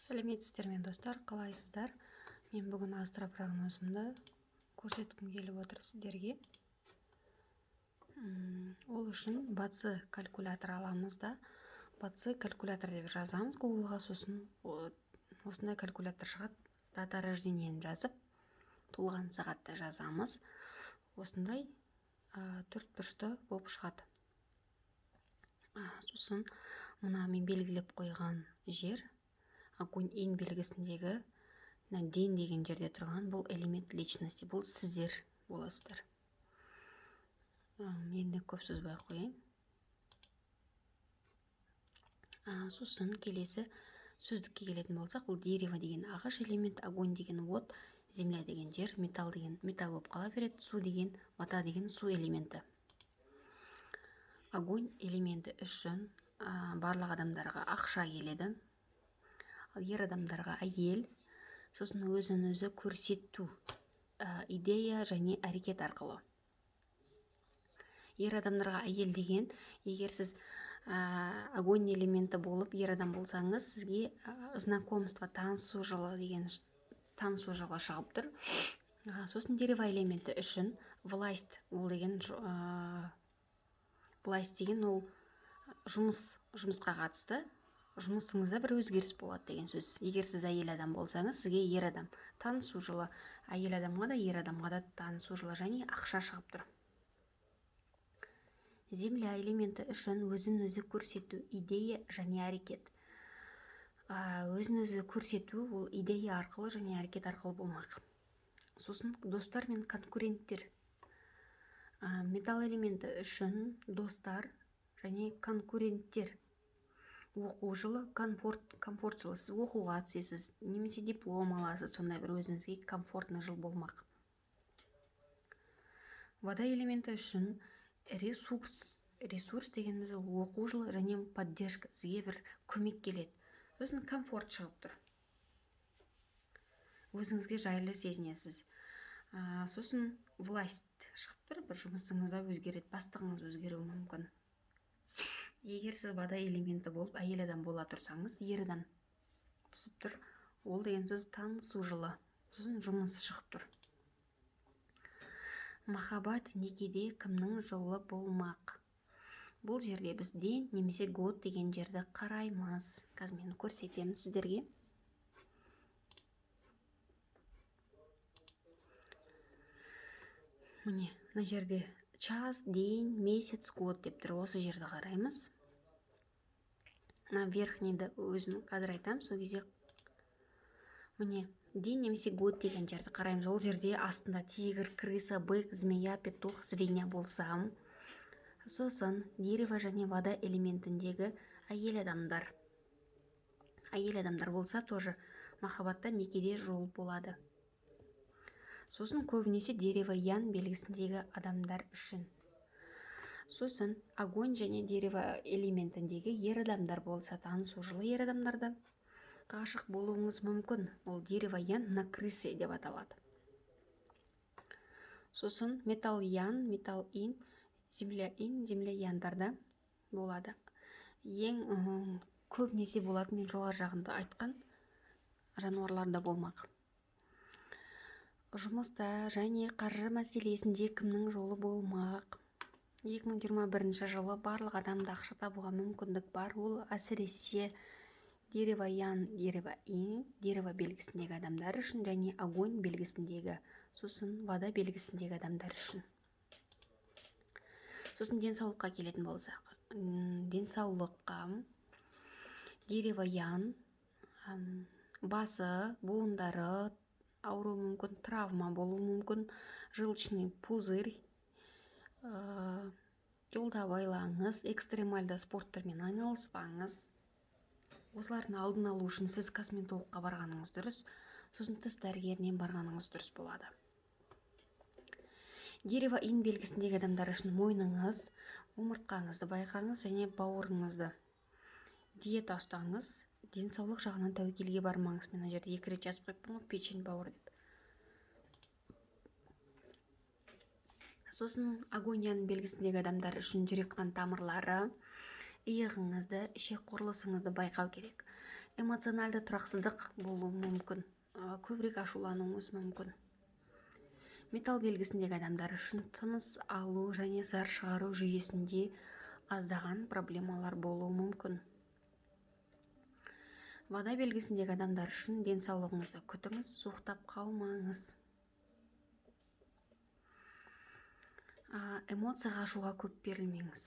Сәлеметсіздер ме достар, қалайсыздар? Мен бүгін астропрогнозымды көрсеткім келіп отыр сіздерге. Ол үшін бацы калькулятор аламыз да, бацы калькулятор деп жазамыз Google-ға, сосын осындай калькулятор шығады. Дата рождениені жазып, туылған сағатты жазамыз. Осындай төрт бұрышты болып шығады. Сосын мына мен белгілеп қойған жер, огонь ин белгісіндегі ден деген жерде тұрған бұл элемент личности, бұл сіздер боласыздар. Енді көп сөзбай қояйын. Сосын келесі сөздікке келетін болсақ, бұл дерево деген ағаш элемент, огонь деген от, земля деген жер, металл деген металл болып қала береді, су деген вода деген су элементі. Огонь элементі үшін барлық адамдарға ақша келеді. Ер адамдарға әйел, сосын өзін өзі көрсету, идея және әрекет арқылы. Ер адамдарға әйел деген, егер сіз огонь элементі болып ер адам болсаңыз, сізге знакомство, танысу жылы шығып тұр. Сосын дерево элементі үшін власть, ол деген власть деген ол жұмысқа қатысты, жұмысыңызда бір өзгеріс болады деген сөз. Егер сіз әйел адам болсаңыз, сізге ер адам, танысу жылы, әйел адамға да ер адамға да танысу жылы және ақша шығып тұр. Земля элементі үшін өзін өзі көрсету, идея және әрекет. Өзін өзі көрсету ол идея арқылы және әрекет арқылы болмақ. Сосын достар мен конкуренттер. Металл элементі үшін достар және конкуренттер. Оқу жылы, комфорт жылы. Сіз оқуға түсесіз, немесе диплом аласыз, сондай бір өзіңізге комфортный жыл болмақ. Вода элементі үшін ресурс дегеніміз оқу жылы және поддержка, сізге бір көмек келеді. Өзің комфорт шығып тұр. Өзіңізге жайлы сезінесіз. Сосын власть шығып тұр, бір жұмысыңызда өзгереді, бастығыңыз өзгеруі мүмкін. Егер сіз вода элементі болып әйел адам бола тұрсаңыз, ер адам түсіп тұр. Ол деген сөз танысу жылы, сосын жұмыс шығып тұр. Махаббат некеде кімнің жолы болмақ? Бұл жерде біз ден немесе год деген жерді қараймыз. Қазір мен көрсетемін сіздерге. Міне, мына жерде час, день, месяц, год деп тұр. Осы жерді қараймыз. Мына верхнейді өзім қазір айтам, сол кезде міне, день немесе год деген жерді қараймыз. Ол жерде астында тигр, крыса, бык, змея, петух, свинья болсам. Сосын дерево және вода элементіндегі әйел адамдар. Әйел адамдар болса, тоже махаббатта некеде жол болады. Сосын көбінесе дерево ян белгісіндегі адамдар үшін. Сосын огонь және дерево элементіндегі ер адамдар болса, танысу жылы ер адамдарда ғашық болуыңыз мүмкін. Ол дерево ян на крысе деп аталады. Сосын металл ян, металл ин, земля яндарда болады. Ең көбінесе болады, мен жоғары жағында айтқан жануарларда болмақ. Жұмыста және қаржы мәселесінде кімнің жолы болмақ? 2021 жылы барлық адамда ақша табуға мүмкіндік бар. Ол әсіресе дерево ян, дерево ин, дерево белгісіндегі адамдар үшін және огонь белгісіндегі, сосын вода белгісіндегі адамдар үшін. Сосын денсаулыққа келетін болсақ, денсаулыққа дерево ян, басы, буындары ауру мүмкін, травма болу мүмкін, желчный пузырь, жолда байлаңыз, экстремальды спорттармен айналыспаңыз. Осылардың алдын алу үшін сіз косметологқа барғаныңыз дұрыс, сосын тіс дәрігеріне барғаныңыз дұрыс болады. Дерево ин белгісіндегі адамдар үшін мойныңыз, омыртқаңызды байқаңыз және бауырыңызды. Диета ұстаңыз, денсаулық жағынан тәуекелге бармаңыз. Мен жерде 2 рет жазып қойыппын ғой, печень, бауыр деп. Сосын огонь ян белгісіндегі адамдар үшін жүрек қан тамырлары, иығыңызды, ішек құрылысыңызды байқау керек. эмоционалды тұрақсыздық болуы мүмкін, көбірек ашулануыңыз мүмкін. Металл белгісіндегі адамдар үшін тыныс алу және зар шығару жүйесінде аздаған проблемалар болуы мүмкін. Вода белгісіндегі адамдар үшін денсаулығыңызды күтіңіз, суықтап қалмаңыз. Эмоцияға, ашуға көп берілмеңіз.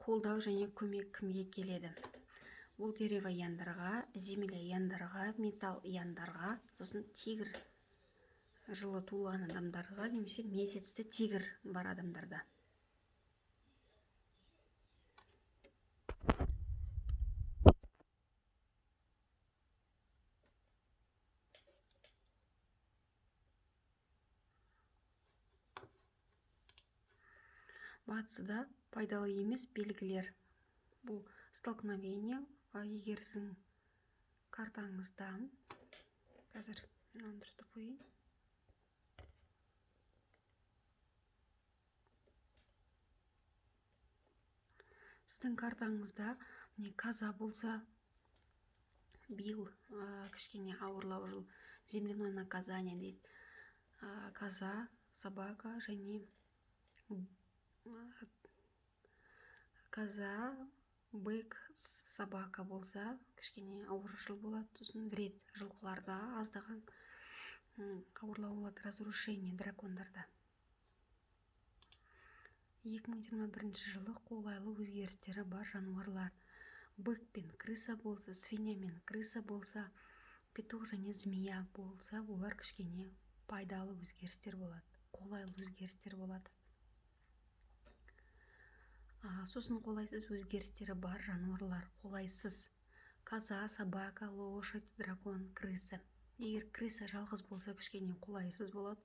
Қолдау және көмек кімге келеді? Бұл дерево яндарға, земля яндарға, металл яндарға, сосын тигр жылы туылған адамдарға, немесе месяцті тигр бар адамдарда. Батысыда пайдалы емес белгілер. Бұл столкновение. Егер сіздің картаңызда, қазір мынаны дұрыстап қойайын. Сіздің картаңызда міне каза болса, биыл кішкене ауырлау жыл, земляное наказание дейді. Каза, собака және каза, бык, собака болса, кішкене ауыр жыл болады. Сосын вред, жылқыларда аздаған ауырлау болады. Разрушение дракондарда. 2021 жылы қолайлы өзгерістері бар жануарлар. Бык пен крыса болса, свинья мен крыса болса, петух және змея болса, олар кішкене пайдалы өзгерістер болады, қолайлы өзгерістер болады. Сосын қолайсыз өзгерістері бар жануарлар. Қолайсыз: каза, собака, лошадь, дракон, крыса. Егер крыса жалғыз болса, кішкене қолайсыз болады.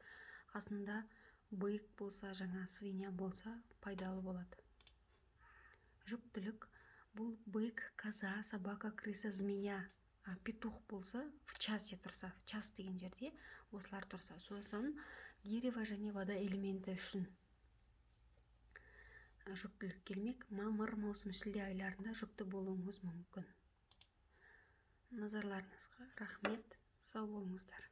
Қасында бык болса, жаңа свинья болса, пайдалы болады. Жүктілік: бұл бык, каза, собака, крыса, змея. Петух болса, в часе тұрса, в час деген жерде осылар тұрса. Сосын дерево және вода элементі үшін жүктілік келмек. Мамыр, маусым, шілде айларында жүкті болуыңыз мүмкін. Назарларыңызға рахмет. Сау болыңыздар.